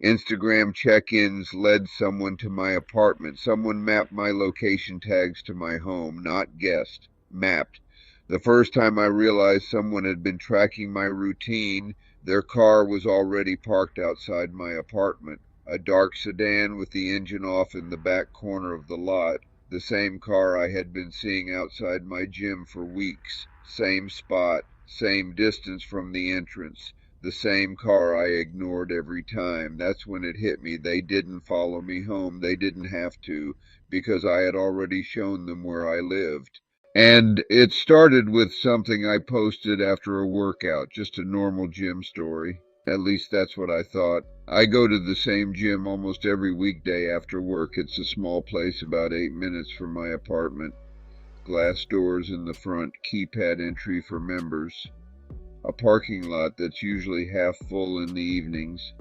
Instagram check-ins led someone to my apartment. Someone mapped my location tags to my home, not guessed, mapped. The first time I realized someone had been tracking my routine, their car was already parked outside my apartment. A dark sedan with the engine off in the back corner of the lot. The same car I had been seeing outside my gym for weeks. Same spot, same distance from the entrance. The same car I ignored every time. That's when it hit me. They didn't follow me home. They didn't have to, because I had already shown them where I lived. And it started with something I posted after a workout, just a normal gym story. At least that's what I thought. I go to the same gym almost every weekday after work. It's a small place about 8 minutes from my apartment. Glass doors in the front, keypad entry for members. A parking lot that's usually half full in the evenings.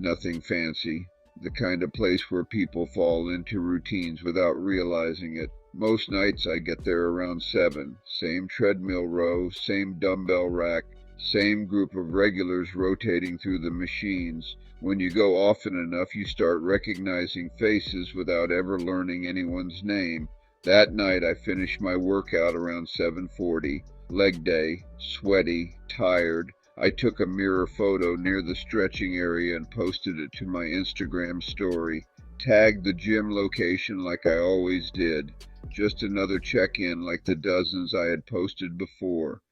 Nothing fancy. The kind of place where people fall into routines without realizing it. Most nights I get there around 7. Same treadmill row, same dumbbell rack, same group of regulars rotating through the machines. When you go often enough, you start recognizing faces without ever learning anyone's name. That night I finished my workout around 7:40. Leg day, sweaty, tired. I took a mirror photo near the stretching area and posted it to my Instagram story. Tagged the gym location like I always did. Just another check-in like the dozens I had posted before.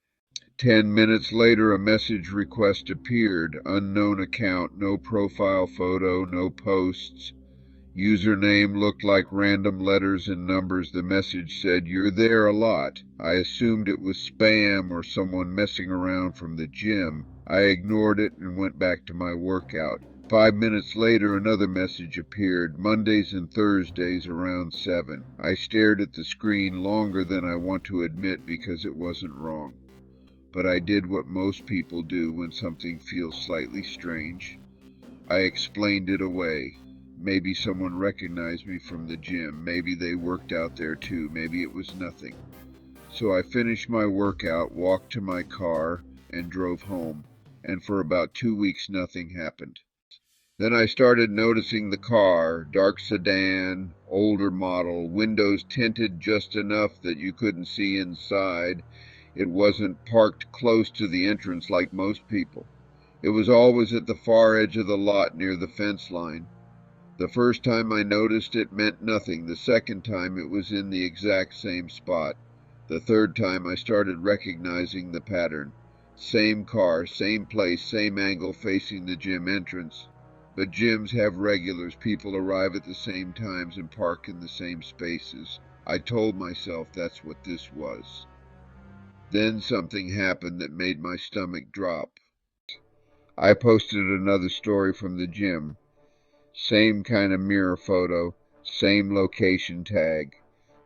10 minutes later, a message request appeared. Unknown account, no profile photo, no posts. Username looked like random letters and numbers. The message said, "You're there a lot." I assumed it was spam or someone messing around from the gym. I ignored it and went back to my workout. 5 minutes later, another message appeared, Mondays and Thursdays around 7. I stared at the screen longer than I want to admit because it wasn't wrong. But I did what most people do when something feels slightly strange. I explained it away. Maybe someone recognized me from the gym. Maybe they worked out there too. Maybe it was nothing. So I finished my workout, walked to my car, and drove home. And for about 2 weeks, nothing happened. Then I started noticing the car, dark sedan, older model, windows tinted just enough that you couldn't see inside. It wasn't parked close to the entrance like most people. It was always at the far edge of the lot near the fence line. The first time I noticed it meant nothing. The second time it was in the exact same spot. The third time I started recognizing the pattern. Same car, same place, same angle facing the gym entrance. But gyms have regulars. People arrive at the same times and park in the same spaces. I told myself that's what this was. Then something happened that made my stomach drop. I posted another story from the gym. Same kind of mirror photo, same location tag.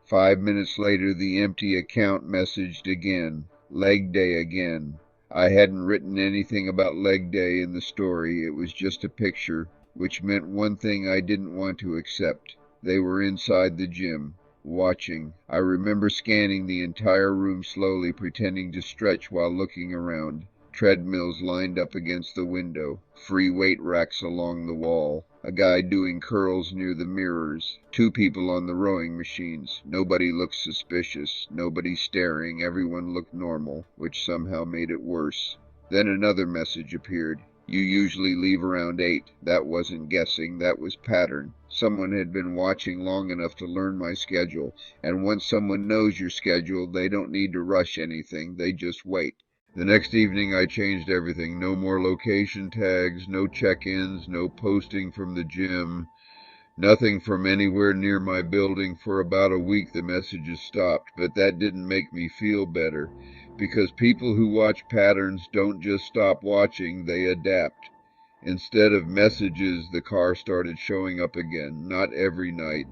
5 minutes later, the empty account messaged again. Leg day again. I hadn't written anything about leg day in the story. It was just a picture, which meant one thing I didn't want to accept. They were inside the gym, watching. I remember scanning the entire room slowly, pretending to stretch while looking around. Treadmills lined up against the window, free weight racks along the wall, a guy doing curls near the mirrors, two people on the rowing machines. Nobody looked suspicious, nobody staring, everyone looked normal, which somehow made it worse. Then another message appeared. You usually leave around 8. That wasn't guessing, that was pattern. Someone had been watching long enough to learn my schedule, and once someone knows your schedule, they don't need to rush anything, they just wait. The next evening I changed everything. No more location tags, no check-ins, no posting from the gym, nothing from anywhere near my building. For about a week the messages stopped, but that didn't make me feel better, because people who watch patterns don't just stop watching, they adapt. Instead of messages, the car started showing up again, not every night,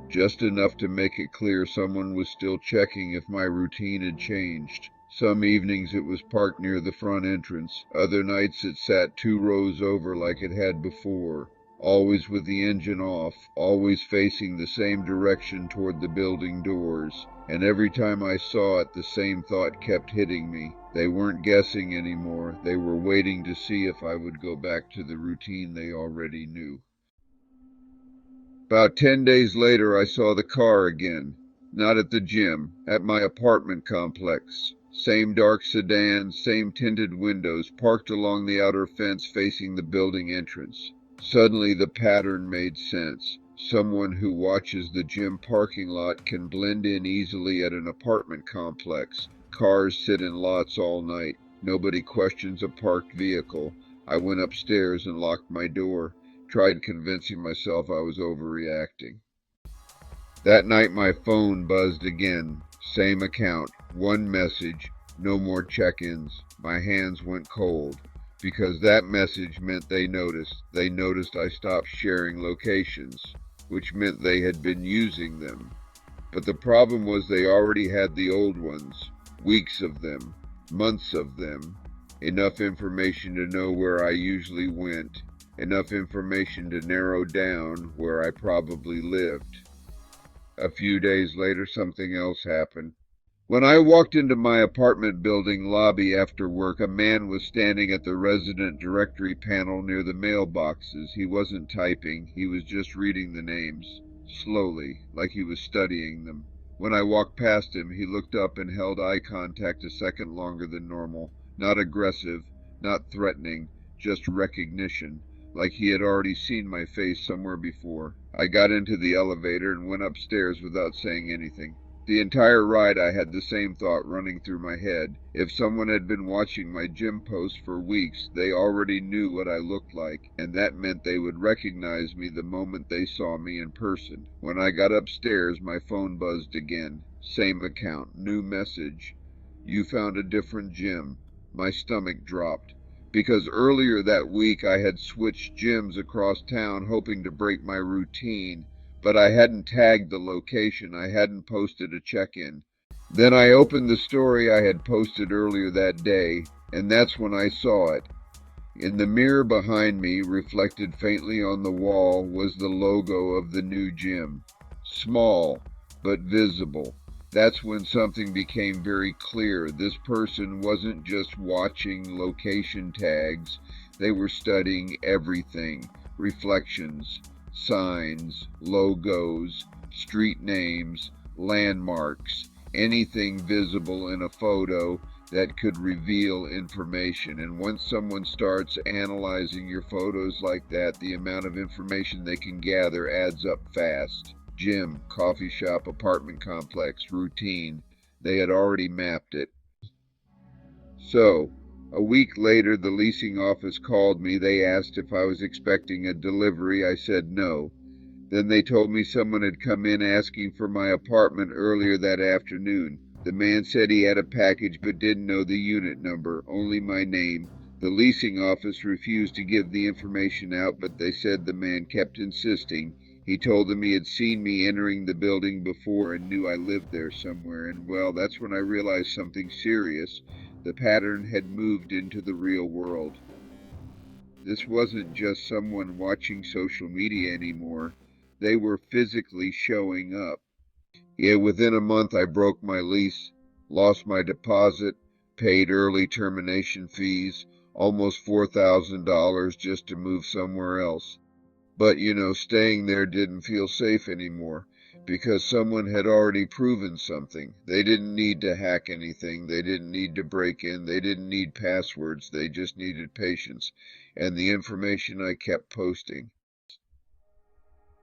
just enough to make it clear someone was still checking if my routine had changed. Some evenings it was parked near the front entrance. Other nights it sat 2 rows over like it had before. always with the engine off, always facing the same direction toward the building doors. And every time I saw it, the same thought kept hitting me. They weren't guessing anymore. They were waiting to see if I would go back to the routine they already knew. About 10 days later, I saw the car again. Not at the gym, at my apartment complex. Same dark sedan, same tinted windows, parked along the outer fence facing the building entrance. Suddenly the pattern made sense. Someone who watches the gym parking lot can blend in easily at an apartment complex. Cars sit in lots all night. Nobody questions a parked vehicle. I went upstairs and locked my door. Tried convincing myself I was overreacting. That night my phone buzzed again. Same account, one message, no more check-ins. My hands went cold because that message meant they noticed. They noticed I stopped sharing locations, which meant they had been using them. But the problem was they already had the old ones, weeks of them, months of them, enough information to know where I usually went, enough information to narrow down where I probably lived. A few days later, something else happened. When I walked into my apartment building lobby after work, a man was standing at the resident directory panel near the mailboxes. He wasn't typing, he was just reading the names, slowly, like he was studying them. When I walked past him, he looked up and held eye contact a second longer than normal. Not aggressive, not threatening, just recognition, like he had already seen my face somewhere before. I got into the elevator and went upstairs without saying anything. The entire ride I had the same thought running through my head. If someone had been watching my gym posts for weeks, they already knew what I looked like, and that meant they would recognize me the moment they saw me in person. When I got upstairs, my phone buzzed again. Same account, new message. You found a different gym. My stomach dropped. Because earlier that week I had switched gyms across town hoping to break my routine, but I hadn't tagged the location, I hadn't posted a check-in. Then I opened the story I had posted earlier that day, and that's when I saw it. In the mirror behind me, reflected faintly on the wall, was the logo of the new gym. Small, but visible. That's when something became very clear. This person wasn't just watching location tags, they were studying everything. Reflections, signs, logos, street names, landmarks, anything visible in a photo that could reveal information. And once someone starts analyzing your photos like that, the amount of information they can gather adds up fast. Gym, coffee shop, apartment complex, routine. They had already mapped it. So, a week later, the leasing office called me. They asked if I was expecting a delivery. I said no. Then they told me someone had come in asking for my apartment earlier that afternoon. The man said he had a package but didn't know the unit number, only my name. The leasing office refused to give the information out, but they said the man kept insisting. He told them he had seen me entering the building before and knew I lived there somewhere. And well, that's when I realized something serious. The pattern had moved into the real world. This wasn't just someone watching social media anymore. They were physically showing up. Yeah, within a month I broke my lease, lost my deposit, paid early termination fees, almost $4,000 just to move somewhere else. But, staying there didn't feel safe anymore because someone had already proven something. They didn't need to hack anything. They didn't need to break in. They didn't need passwords. They just needed patience and the information I kept posting.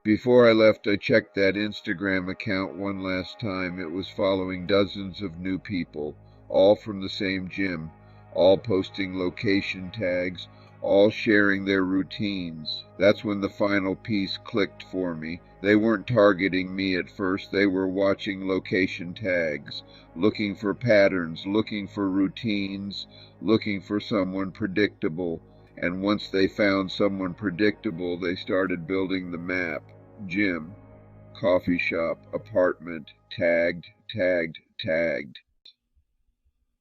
Before I left, I checked that Instagram account one last time. It was following dozens of new people, all from the same gym, all posting location tags, all sharing their routines. That's when the final piece clicked for me. They weren't targeting me at first. They were watching location tags, looking for patterns, looking for routines, looking for someone predictable. And once they found someone predictable, they started building the map. Gym, coffee shop, apartment, tagged, tagged, tagged.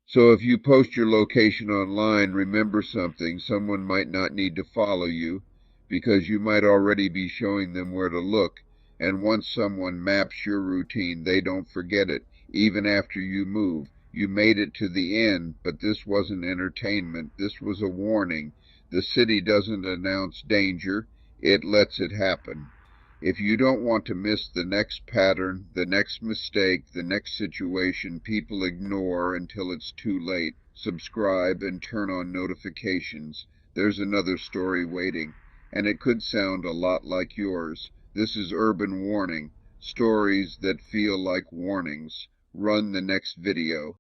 So if you post your location online, remember something. Someone might not need to follow you. because you might already be showing them where to look, and once someone maps your routine, they don't forget it, even after you move. You made it to the end, but this wasn't entertainment. This was a warning. The city doesn't announce danger, it lets it happen. If you don't want to miss the next pattern, the next mistake, the next situation people ignore until it's too late, subscribe and turn on notifications. There's another story waiting, and it could sound a lot like yours. This is Urban Warning, stories that feel like warnings. Run the next video.